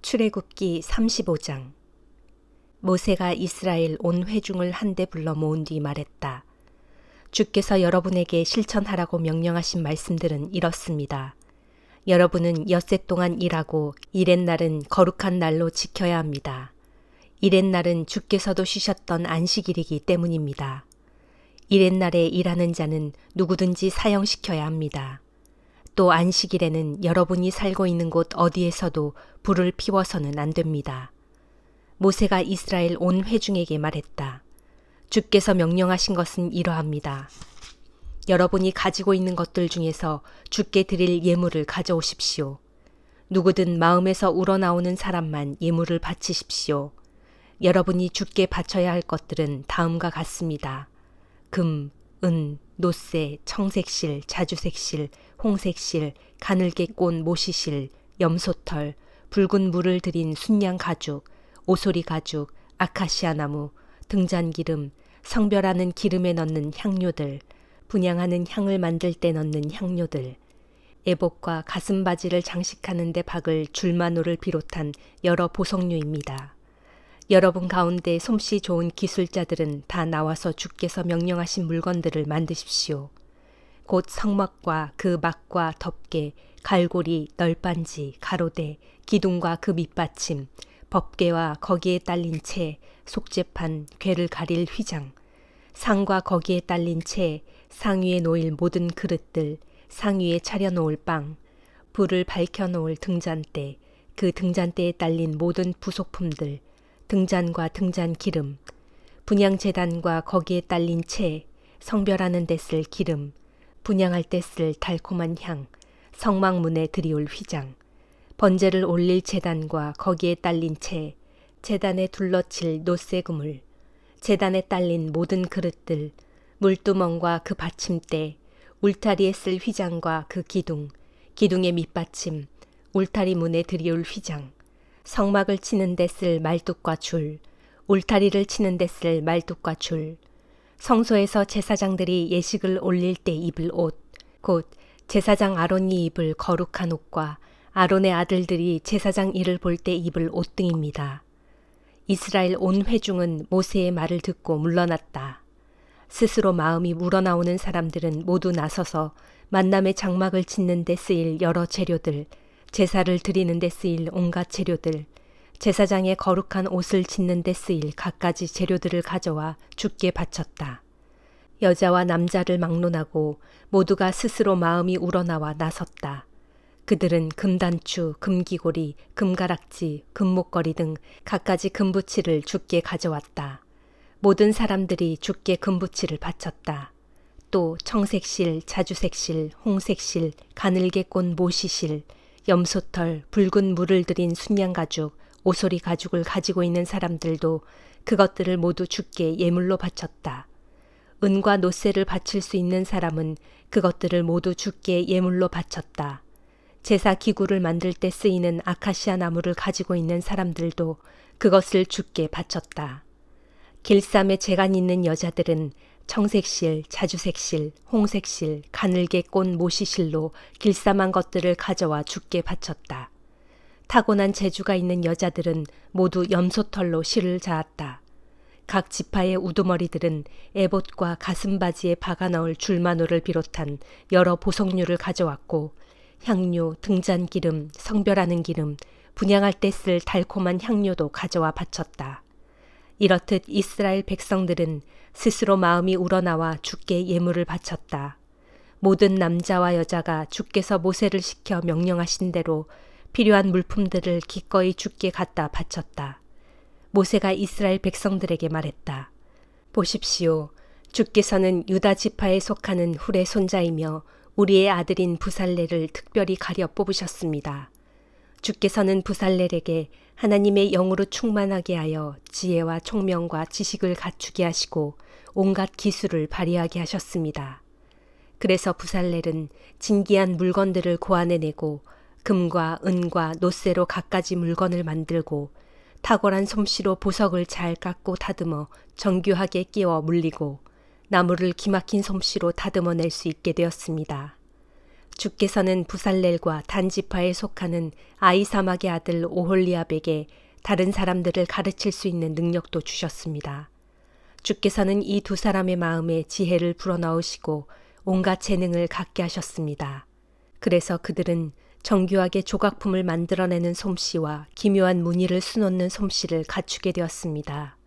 출애굽기 35장. 모세가 이스라엘 온 회중을 한데 불러 모은 뒤 말했다. 주께서 여러분에게 실천하라고 명령하신 말씀들은 이렇습니다. 여러분은 엿새 동안 일하고 이렛날은 거룩한 날로 지켜야 합니다. 이렛날은 주께서도 쉬셨던 안식일이기 때문입니다. 이렛날에 일하는 자는 누구든지 사형시켜야 합니다. 또 안식일에는 여러분이 살고 있는 곳 어디에서도 불을 피워서는 안 됩니다. 모세가 이스라엘 온 회중에게 말했다. 주께서 명령하신 것은 이러합니다. 여러분이 가지고 있는 것들 중에서 주께 드릴 예물을 가져오십시오. 누구든 마음에서 우러나오는 사람만 예물을 바치십시오. 여러분이 주께 바쳐야 할 것들은 다음과 같습니다. 금, 은, 노새, 청색실, 자주색실, 홍색실, 가늘게 꼰 모시실, 염소털, 붉은 물을 들인 순양 가죽, 오소리 가죽, 아카시아 나무, 등잔기름, 성별하는 기름에 넣는 향료들, 분향하는 향을 만들 때 넣는 향료들, 에봇과 가슴바지를 장식하는 데 박을 줄마노를 비롯한 여러 보석류입니다. 여러분 가운데 솜씨 좋은 기술자들은 다 나와서 주께서 명령하신 물건들을 만드십시오. 곧 성막과 그 막과 덮개, 갈고리, 널빤지, 가로대, 기둥과 그 밑받침, 법궤와 거기에 딸린 채, 속재판, 궤를 가릴 휘장, 상과 거기에 딸린 채, 상 위에 놓일 모든 그릇들, 상 위에 차려놓을 빵, 불을 밝혀놓을 등잔대, 그 등잔대에 딸린 모든 부속품들, 등잔과 등잔 기름, 분향제단과 거기에 딸린 채, 성별하는 데 쓸 기름, 분향할 때 쓸 달콤한 향, 성막문에 들이올 휘장, 번제를 올릴 제단과 거기에 딸린 채, 제단에 둘러칠 노새 그물, 제단에 딸린 모든 그릇들, 물두멍과 그 받침대, 울타리에 쓸 휘장과 그 기둥, 기둥의 밑받침, 울타리 문에 들이올 휘장, 성막을 치는 데 쓸 말뚝과 줄, 울타리를 치는 데 쓸 말뚝과 줄, 성소에서 제사장들이 예식을 올릴 때 입을 옷, 곧 제사장 아론이 입을 거룩한 옷과 아론의 아들들이 제사장 일을 볼 때 입을 옷 등입니다. 이스라엘 온 회중은 모세의 말을 듣고 물러났다. 스스로 마음이 우러나오는 사람들은 모두 나서서 만남의 장막을 짓는 데 쓰일 여러 재료들, 제사를 드리는 데 쓰일 온갖 재료들, 제사장의 거룩한 옷을 짓는 데 쓰일 갖가지 재료들을 가져와 주께 바쳤다. 여자와 남자를 막론하고 모두가 스스로 마음이 우러나와 나섰다. 그들은 금단추, 금기고리, 금가락지, 금목걸이 등 갖가지 금부치를 주께 가져왔다. 모든 사람들이 주께 금부치를 바쳤다. 또 청색실, 자주색실, 홍색실, 가늘게 꼰 모시실, 염소털, 붉은 물을 들인 순양가죽, 오소리 가죽을 가지고 있는 사람들도 그것들을 모두 주께 예물로 바쳤다. 은과 노새를 바칠 수 있는 사람은 그것들을 모두 주께 예물로 바쳤다. 제사 기구를 만들 때 쓰이는 아카시아 나무를 가지고 있는 사람들도 그것을 주께 바쳤다. 길쌈에 재간 있는 여자들은 청색실, 자주색실, 홍색실, 가늘게 꼰 모시실로 길쌈한 것들을 가져와 주께 바쳤다. 타고난 재주가 있는 여자들은 모두 염소털로 실을 자았다. 각 지파의 우두머리들은 에봇과 가슴바지에 박아 넣을 줄마노를 비롯한 여러 보석류를 가져왔고 향료, 등잔기름, 성별하는 기름, 분향할 때 쓸 달콤한 향료도 가져와 바쳤다. 이렇듯 이스라엘 백성들은 스스로 마음이 우러나와 주께 예물을 바쳤다. 모든 남자와 여자가 주께서 모세를 시켜 명령하신 대로 필요한 물품들을 기꺼이 주께 갖다 바쳤다. 모세가 이스라엘 백성들에게 말했다. 보십시오. 주께서는 유다 지파에 속하는 훌의 손자이며 우리의 아들인 부살렐을 특별히 가려 뽑으셨습니다. 주께서는 부살렐에게 하나님의 영으로 충만하게 하여 지혜와 총명과 지식을 갖추게 하시고 온갖 기술을 발휘하게 하셨습니다. 그래서 부살렐은 진귀한 물건들을 고안해내고 금과 은과 노새로 갖가지 물건을 만들고 탁월한 솜씨로 보석을 잘 깎고 다듬어 정교하게 끼워 물리고 나무를 기막힌 솜씨로 다듬어낼 수 있게 되었습니다. 주께서는 부살렐과 단지파에 속하는 아이사막의 아들 오홀리압에게 다른 사람들을 가르칠 수 있는 능력도 주셨습니다. 주께서는 이 두 사람의 마음에 지혜를 불어넣으시고 온갖 재능을 갖게 하셨습니다. 그래서 그들은 정교하게 조각품을 만들어내는 솜씨와 기묘한 무늬를 수놓는 솜씨를 갖추게 되었습니다.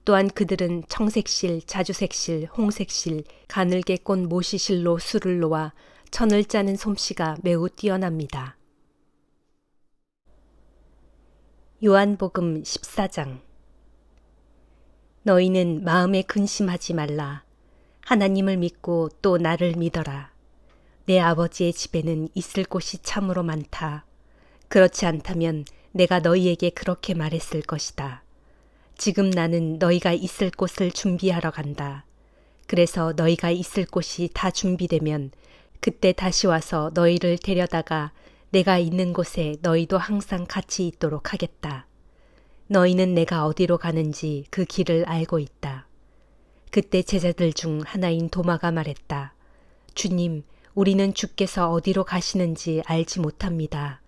또한 그들은 청색실, 자주색실, 홍색실, 가늘게 꼰 모시실로 술을 놓아 천을 짜는 솜씨가 매우 뛰어납니다. 요한복음 14장. 너희는 마음에 근심하지 말라. 하나님을 믿고 또 나를 믿어라. 내 아버지의 집에는 있을 곳이 참으로 많다. 그렇지 않다면 내가 너희에게 그렇게 말했을 것이다. 지금 나는 너희가 있을 곳을 준비하러 간다. 그래서 너희가 있을 곳이 다 준비되면 그때 다시 와서 너희를 데려다가 내가 있는 곳에 너희도 항상 같이 있도록 하겠다. 너희는 내가 어디로 가는지 그 길을 알고 있다. 그때 제자들 중 하나인 도마가 말했다. 주님, 우리는 주께서 어디로 가시는지 알지 못합니다.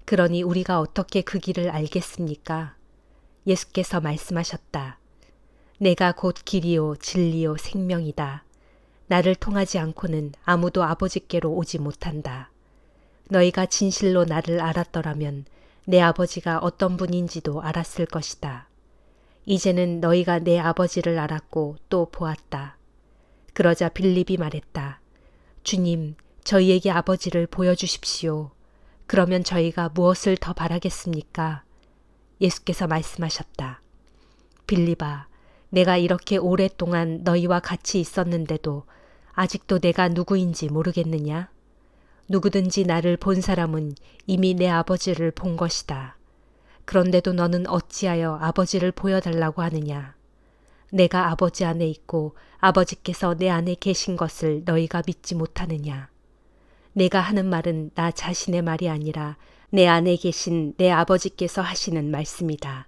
그러니 우리가 어떻게 그 길을 알겠습니까? 예수께서 말씀하셨다. 내가 곧 길이요 진리요 생명이다. 나를 통하지 않고는 아무도 아버지께로 오지 못한다. 너희가 진실로 나를 알았더라면 내 아버지가 어떤 분인지도 알았을 것이다. 이제는 너희가 내 아버지를 알았고 또 보았다. 그러자 빌립이 말했다. 주님, 저희에게 아버지를 보여주십시오. 그러면 저희가 무엇을 더 바라겠습니까? 예수께서 말씀하셨다. 빌립아, 내가 이렇게 오랫동안 너희와 같이 있었는데도 아직도 내가 누구인지 모르겠느냐? 누구든지 나를 본 사람은 이미 내 아버지를 본 것이다. 그런데도 너는 어찌하여 아버지를 보여달라고 하느냐? 내가 아버지 안에 있고 아버지께서 내 안에 계신 것을 너희가 믿지 못하느냐? 내가 하는 말은 나 자신의 말이 아니라 내 안에 계신 내 아버지께서 하시는 말씀이다.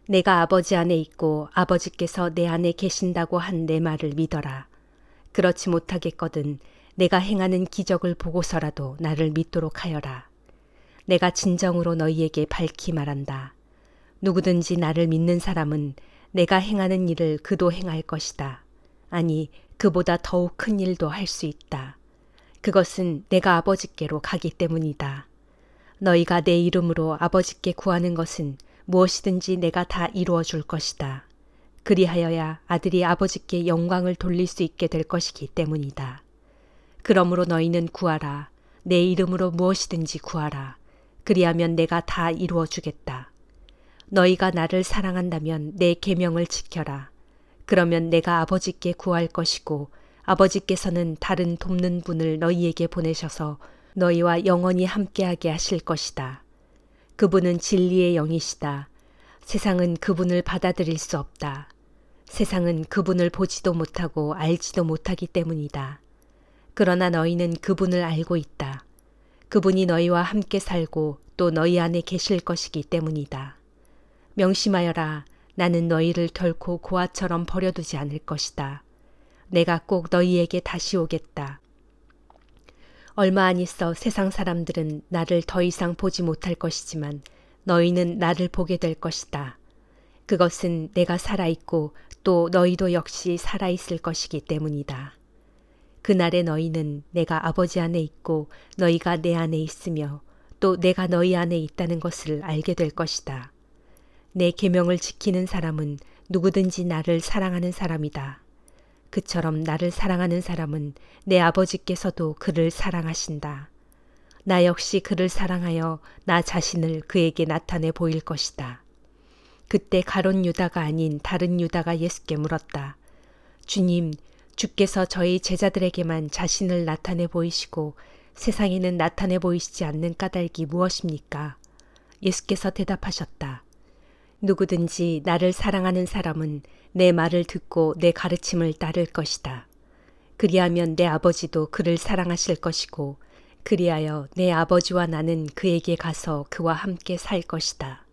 내가 아버지 안에 있고 아버지께서 내 안에 계신다고 한 내 말을 믿어라. 그렇지 못하겠거든 내가 행하는 기적을 보고서라도 나를 믿도록 하여라. 내가 진정으로 너희에게 밝히 말한다. 누구든지 나를 믿는 사람은 내가 행하는 일을 그도 행할 것이다. 아니, 그보다 더욱 큰 일도 할 수 있다. 그것은 내가 아버지께로 가기 때문이다. 너희가 내 이름으로 아버지께 구하는 것은 무엇이든지 내가 다 이루어 줄 것이다. 그리하여야 아들이 아버지께 영광을 돌릴 수 있게 될 것이기 때문이다. 그러므로 너희는 구하라. 내 이름으로 무엇이든지 구하라. 그리하면 내가 다 이루어 주겠다. 너희가 나를 사랑한다면 내 계명을 지켜라. 그러면 내가 아버지께 구할 것이고 아버지께서는 다른 돕는 분을 너희에게 보내셔서 너희와 영원히 함께하게 하실 것이다. 그분은 진리의 영이시다. 세상은 그분을 받아들일 수 없다. 세상은 그분을 보지도 못하고 알지도 못하기 때문이다. 그러나 너희는 그분을 알고 있다. 그분이 너희와 함께 살고 또 너희 안에 계실 것이기 때문이다. 명심하여라. 나는 너희를 결코 고아처럼 버려두지 않을 것이다. 내가 꼭 너희에게 다시 오겠다. 얼마 안 있어 세상 사람들은 나를 더 이상 보지 못할 것이지만 너희는 나를 보게 될 것이다. 그것은 내가 살아있고 또 너희도 역시 살아있을 것이기 때문이다. 그날에 너희는 내가 아버지 안에 있고 너희가 내 안에 있으며 또 내가 너희 안에 있다는 것을 알게 될 것이다. 내 계명을 지키는 사람은 누구든지 나를 사랑하는 사람이다. 그처럼 나를 사랑하는 사람은 내 아버지께서도 그를 사랑하신다. 나 역시 그를 사랑하여 나 자신을 그에게 나타내 보일 것이다. 그때 가룟 유다가 아닌 다른 유다가 예수께 물었다. 주님, 주께서 저희 제자들에게만 자신을 나타내 보이시고 세상에는 나타내 보이시지 않는 까닭이 무엇입니까? 예수께서 대답하셨다. 누구든지 나를 사랑하는 사람은 내 말을 듣고 내 가르침을 따를 것이다. 그리하면 내 아버지도 그를 사랑하실 것이고 그리하여 내 아버지와 나는 그에게 가서 그와 함께 살 것이다.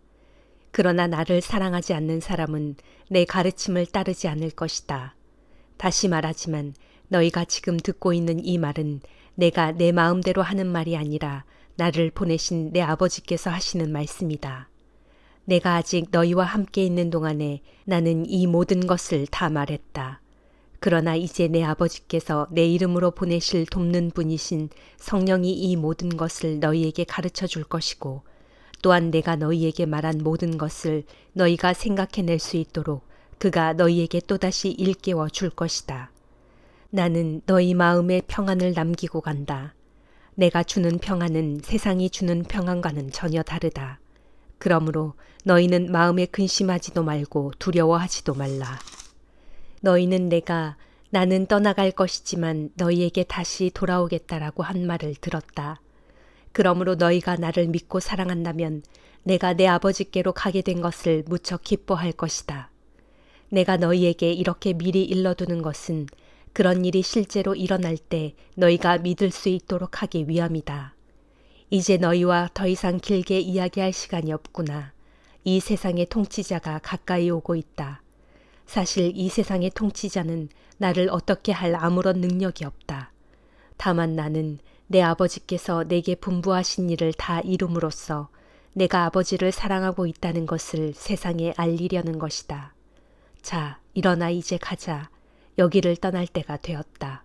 그러나 나를 사랑하지 않는 사람은 내 가르침을 따르지 않을 것이다. 다시 말하지만 너희가 지금 듣고 있는 이 말은 내가 내 마음대로 하는 말이 아니라 나를 보내신 내 아버지께서 하시는 말씀이다. 내가 아직 너희와 함께 있는 동안에 나는 이 모든 것을 다 말했다. 그러나 이제 내 아버지께서 내 이름으로 보내실 돕는 분이신 성령이 이 모든 것을 너희에게 가르쳐 줄 것이고 또한 내가 너희에게 말한 모든 것을 너희가 생각해낼 수 있도록 그가 너희에게 또다시 일깨워 줄 것이다. 나는 너희 마음에 평안을 남기고 간다. 내가 주는 평안은 세상이 주는 평안과는 전혀 다르다. 그러므로 너희는 마음에 근심하지도 말고 두려워하지도 말라. 너희는 내가 나는 떠나갈 것이지만 너희에게 다시 돌아오겠다라고 한 말을 들었다. 그러므로 너희가 나를 믿고 사랑한다면 내가 내 아버지께로 가게 된 것을 무척 기뻐할 것이다. 내가 너희에게 이렇게 미리 일러두는 것은 그런 일이 실제로 일어날 때 너희가 믿을 수 있도록 하기 위함이다. 이제 너희와 더 이상 길게 이야기할 시간이 없구나. 이 세상의 통치자가 가까이 오고 있다. 사실 이 세상의 통치자는 나를 어떻게 할 아무런 능력이 없다. 다만 나는 내 아버지께서 내게 분부하신 일을 다 이룸으로써 내가 아버지를 사랑하고 있다는 것을 세상에 알리려는 것이다. 자, 일어나 이제 가자. 여기를 떠날 때가 되었다.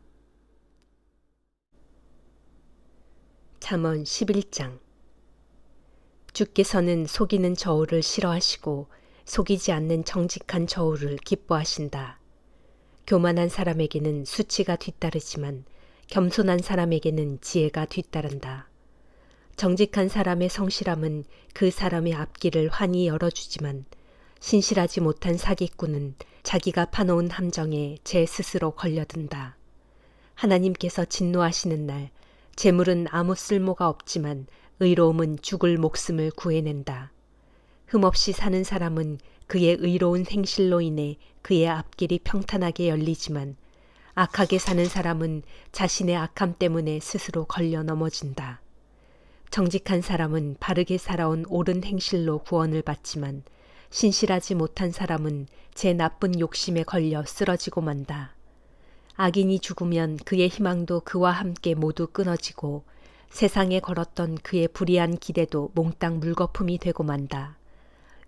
잠언 11장. 주께서는 속이는 저울을 싫어하시고 속이지 않는 정직한 저울을 기뻐하신다. 교만한 사람에게는 수치가 뒤따르지만 겸손한 사람에게는 지혜가 뒤따른다. 정직한 사람의 성실함은 그 사람의 앞길을 환히 열어주지만 신실하지 못한 사기꾼은 자기가 파놓은 함정에 제 스스로 걸려든다. 하나님께서 진노하시는 날 재물은 아무 쓸모가 없지만 의로움은 죽을 목숨을 구해낸다. 흠없이 사는 사람은 그의 의로운 행실로 인해 그의 앞길이 평탄하게 열리지만 악하게 사는 사람은 자신의 악함 때문에 스스로 걸려 넘어진다. 정직한 사람은 바르게 살아온 옳은 행실로 구원을 받지만 신실하지 못한 사람은 제 나쁜 욕심에 걸려 쓰러지고 만다. 악인이 죽으면 그의 희망도 그와 함께 모두 끊어지고 세상에 걸었던 그의 불의한 기대도 몽땅 물거품이 되고 만다.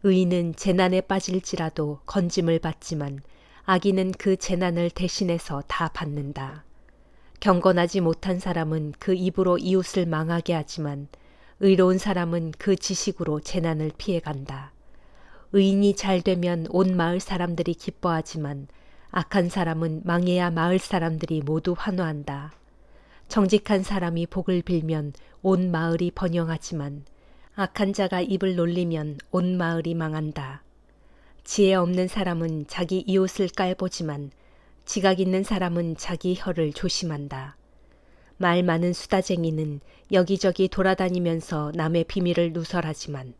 의인은 재난에 빠질지라도 건짐을 받지만 악인은 그 재난을 대신해서 다 받는다. 경건하지 못한 사람은 그 입으로 이웃을 망하게 하지만 의로운 사람은 그 지식으로 재난을 피해간다. 의인이 잘 되면 온 마을 사람들이 기뻐하지만 악한 사람은 망해야 마을 사람들이 모두 환호한다. 정직한 사람이 복을 빌면 온 마을이 번영하지만 악한 자가 입을 놀리면 온 마을이 망한다. 지혜 없는 사람은 자기 이웃을 깔보지만 지각 있는 사람은 자기 혀를 조심한다. 말 많은 수다쟁이는 여기저기 돌아다니면서 남의 비밀을 누설하지만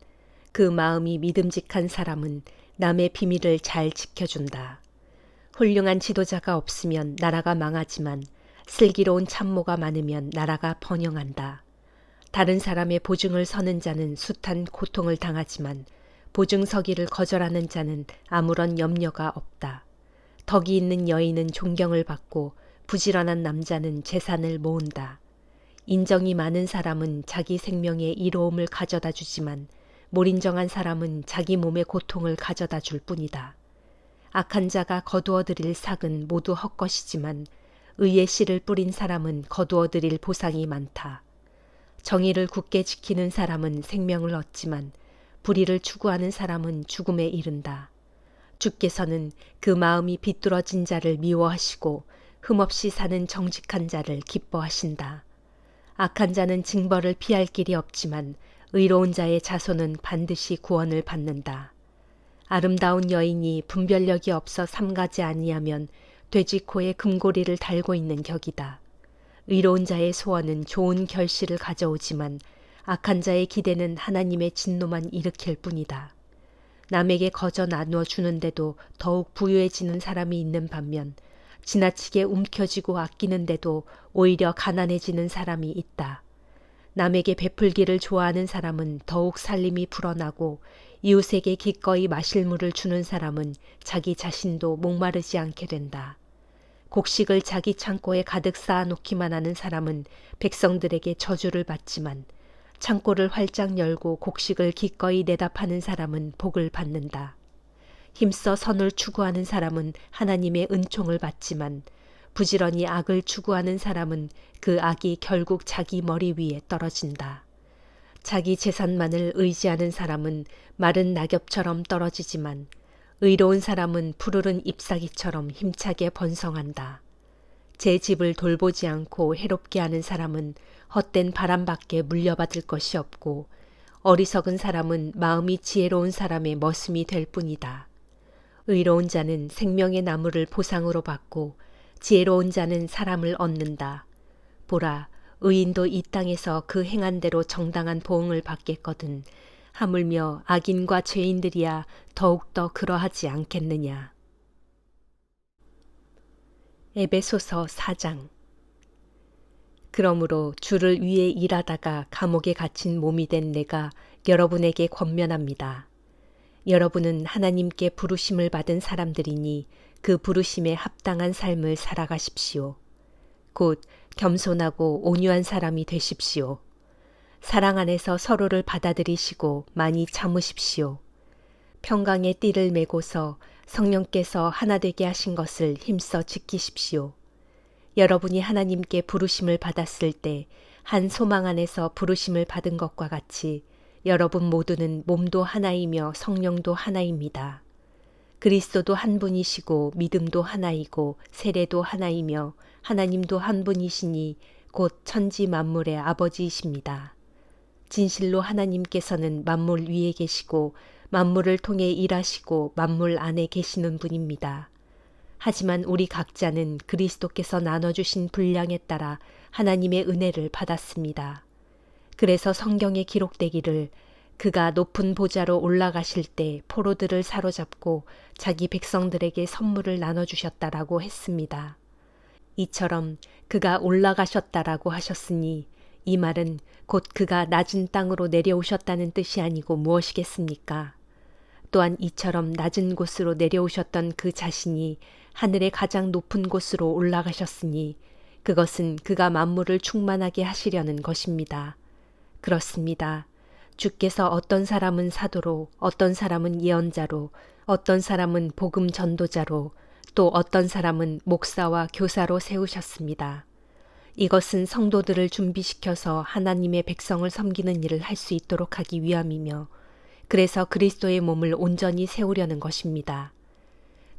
그 마음이 믿음직한 사람은 남의 비밀을 잘 지켜준다. 훌륭한 지도자가 없으면 나라가 망하지만 슬기로운 참모가 많으면 나라가 번영한다. 다른 사람의 보증을 서는 자는 숱한 고통을 당하지만 보증 서기를 거절하는 자는 아무런 염려가 없다. 덕이 있는 여인은 존경을 받고 부지런한 남자는 재산을 모은다. 인정이 많은 사람은 자기 생명에 이로움을 가져다 주지만 몰인정한 사람은 자기 몸의 고통을 가져다 줄 뿐이다. 악한 자가 거두어들일 삭은 모두 헛것이지만 의의 씨를 뿌린 사람은 거두어들일 보상이 많다. 정의를 굳게 지키는 사람은 생명을 얻지만 불의를 추구하는 사람은 죽음에 이른다. 주께서는 그 마음이 비뚤어진 자를 미워하시고 흠없이 사는 정직한 자를 기뻐하신다. 악한 자는 징벌을 피할 길이 없지만 의로운 자의 자손은 반드시 구원을 받는다. 아름다운 여인이 분별력이 없어 삼가지 아니하면 돼지코에 금고리를 달고 있는 격이다. 의로운 자의 소원은 좋은 결실을 가져오지만 악한 자의 기대는 하나님의 진노만 일으킬 뿐이다. 남에게 거저 나누어 주는데도 더욱 부유해지는 사람이 있는 반면 지나치게 움켜쥐고 아끼는데도 오히려 가난해지는 사람이 있다. 남에게 베풀기를 좋아하는 사람은 더욱 살림이 불어나고 이웃에게 기꺼이 마실 물을 주는 사람은 자기 자신도 목마르지 않게 된다. 곡식을 자기 창고에 가득 쌓아놓기만 하는 사람은 백성들에게 저주를 받지만 창고를 활짝 열고 곡식을 기꺼이 내다 파는 사람은 복을 받는다. 힘써 선을 추구하는 사람은 하나님의 은총을 받지만 부지런히 악을 추구하는 사람은 그 악이 결국 자기 머리 위에 떨어진다. 자기 재산만을 의지하는 사람은 마른 낙엽처럼 떨어지지만 의로운 사람은 푸르른 잎사귀처럼 힘차게 번성한다. 제 집을 돌보지 않고 해롭게 하는 사람은 헛된 바람밖에 물려받을 것이 없고 어리석은 사람은 마음이 지혜로운 사람의 머슴이 될 뿐이다. 의로운 자는 생명의 나무를 보상으로 받고 지혜로운 자는 사람을 얻는다. 보라, 의인도 이 땅에서 그 행한 대로 정당한 보응을 받겠거든 하물며 악인과 죄인들이야 더욱더 그러하지 않겠느냐. 에베소서 4장. 그러므로 주를 위해 일하다가 감옥에 갇힌 몸이 된 내가 여러분에게 권면합니다. 여러분은 하나님께 부르심을 받은 사람들이니 그 부르심에 합당한 삶을 살아가십시오. 곧 겸손하고 온유한 사람이 되십시오. 사랑 안에서 서로를 받아들이시고 많이 참으십시오. 평강의 띠를 메고서 성령께서 하나 되게 하신 것을 힘써 지키십시오. 여러분이 하나님께 부르심을 받았을 때 한 소망 안에서 부르심을 받은 것과 같이 여러분 모두는 몸도 하나이며 성령도 하나입니다. 그리스도도 한 분이시고 믿음도 하나이고 세례도 하나이며 하나님도 한 분이시니 곧 천지 만물의 아버지이십니다. 진실로 하나님께서는 만물 위에 계시고 만물을 통해 일하시고 만물 안에 계시는 분입니다. 하지만 우리 각자는 그리스도께서 나눠주신 분량에 따라 하나님의 은혜를 받았습니다. 그래서 성경에 기록되기를 그가 높은 보좌로 올라가실 때 포로들을 사로잡고 자기 백성들에게 선물을 나눠주셨다라고 했습니다. 이처럼 그가 올라가셨다라고 하셨으니 이 말은 곧 그가 낮은 땅으로 내려오셨다는 뜻이 아니고 무엇이겠습니까? 또한 이처럼 낮은 곳으로 내려오셨던 그 자신이 하늘의 가장 높은 곳으로 올라가셨으니 그것은 그가 만물을 충만하게 하시려는 것입니다. 그렇습니다. 주께서 어떤 사람은 사도로, 어떤 사람은 예언자로, 어떤 사람은 복음 전도자로, 또 어떤 사람은 목사와 교사로 세우셨습니다. 이것은 성도들을 준비시켜서 하나님의 백성을 섬기는 일을 할 수 있도록 하기 위함이며 그래서 그리스도의 몸을 온전히 세우려는 것입니다.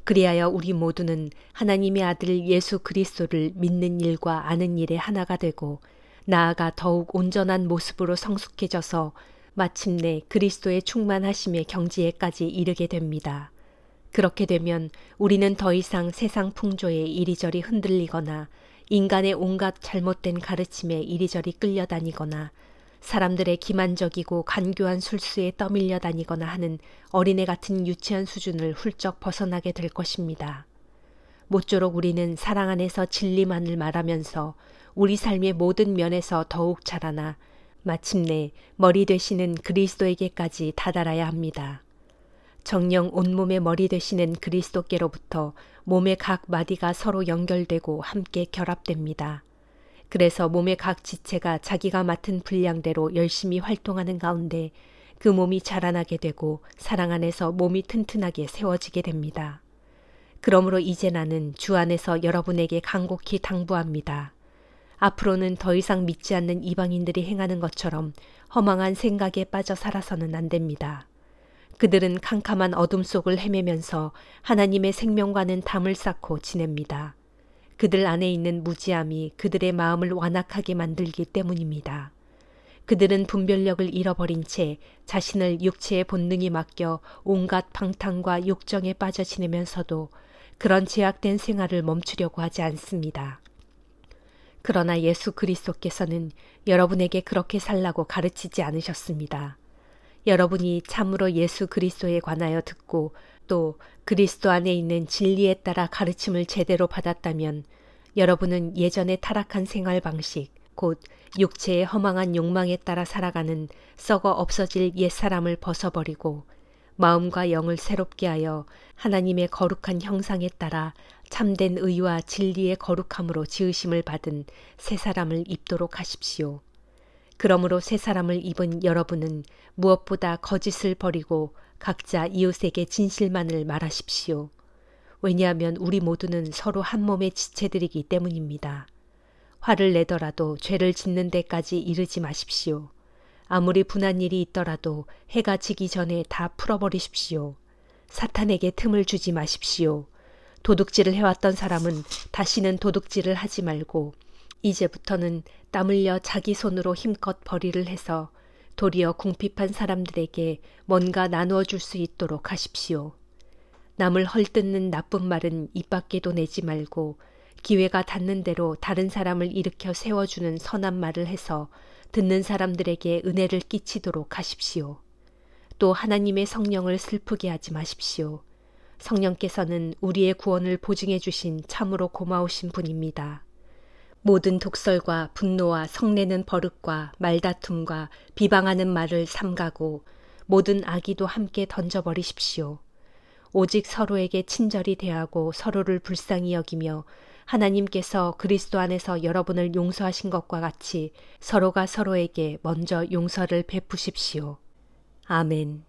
그리하여 우리 모두는 하나님의 아들 예수 그리스도를 믿는 일과 아는 일에 하나가 되고 나아가 더욱 온전한 모습으로 성숙해져서 마침내 그리스도의 충만하심의 경지에까지 이르게 됩니다. 그렇게 되면 우리는 더 이상 세상 풍조에 이리저리 흔들리거나 인간의 온갖 잘못된 가르침에 이리저리 끌려다니거나 사람들의 기만적이고 간교한 술수에 떠밀려 다니거나 하는 어린애 같은 유치한 수준을 훌쩍 벗어나게 될 것입니다. 모쪼록 우리는 사랑 안에서 진리만을 말하면서 우리 삶의 모든 면에서 더욱 자라나 마침내 머리 되시는 그리스도에게까지 다다라야 합니다. 정녕 온몸의 머리 되시는 그리스도께로부터 몸의 각 마디가 서로 연결되고 함께 결합됩니다. 그래서 몸의 각 지체가 자기가 맡은 분량대로 열심히 활동하는 가운데 그 몸이 자라나게 되고 사랑 안에서 몸이 튼튼하게 세워지게 됩니다. 그러므로 이제 나는 주 안에서 여러분에게 간곡히 당부합니다. 앞으로는 더 이상 믿지 않는 이방인들이 행하는 것처럼 허망한 생각에 빠져 살아서는 안 됩니다. 그들은 캄캄한 어둠 속을 헤매면서 하나님의 생명과는 담을 쌓고 지냅니다. 그들 안에 있는 무지함이 그들의 마음을 완악하게 만들기 때문입니다. 그들은 분별력을 잃어버린 채 자신을 육체의 본능이 맡겨 온갖 방탕과 욕정에 빠져 지내면서도 그런 제약된 생활을 멈추려고 하지 않습니다. 그러나 예수 그리스도께서는 여러분에게 그렇게 살라고 가르치지 않으셨습니다. 여러분이 참으로 예수 그리스도에 관하여 듣고 또 그리스도 안에 있는 진리에 따라 가르침을 제대로 받았다면 여러분은 예전의 타락한 생활 방식, 곧 육체의 허망한 욕망에 따라 살아가는 썩어 없어질 옛사람을 벗어버리고 마음과 영을 새롭게 하여 하나님의 거룩한 형상에 따라 참된 의와 진리의 거룩함으로 지으심을 받은 새 사람을 입도록 하십시오. 그러므로 새 사람을 입은 여러분은 무엇보다 거짓을 버리고 각자 이웃에게 진실만을 말하십시오. 왜냐하면 우리 모두는 서로 한 몸의 지체들이기 때문입니다. 화를 내더라도 죄를 짓는 데까지 이르지 마십시오. 아무리 분한 일이 있더라도 해가 지기 전에 다 풀어버리십시오. 사탄에게 틈을 주지 마십시오. 도둑질을 해왔던 사람은 다시는 도둑질을 하지 말고 이제부터는 땀 흘려 자기 손으로 힘껏 벌이를 해서 도리어 궁핍한 사람들에게 뭔가 나누어 줄 수 있도록 하십시오. 남을 헐뜯는 나쁜 말은 입 밖에도 내지 말고 기회가 닿는 대로 다른 사람을 일으켜 세워주는 선한 말을 해서 듣는 사람들에게 은혜를 끼치도록 하십시오. 또 하나님의 성령을 슬프게 하지 마십시오. 성령께서는 우리의 구원을 보증해 주신 참으로 고마우신 분입니다. 모든 독설과 분노와 성내는 버릇과 말다툼과 비방하는 말을 삼가고 모든 악의도 함께 던져버리십시오. 오직 서로에게 친절히 대하고 서로를 불쌍히 여기며 하나님께서 그리스도 안에서 여러분을 용서하신 것과 같이 서로가 서로에게 먼저 용서를 베푸십시오. 아멘.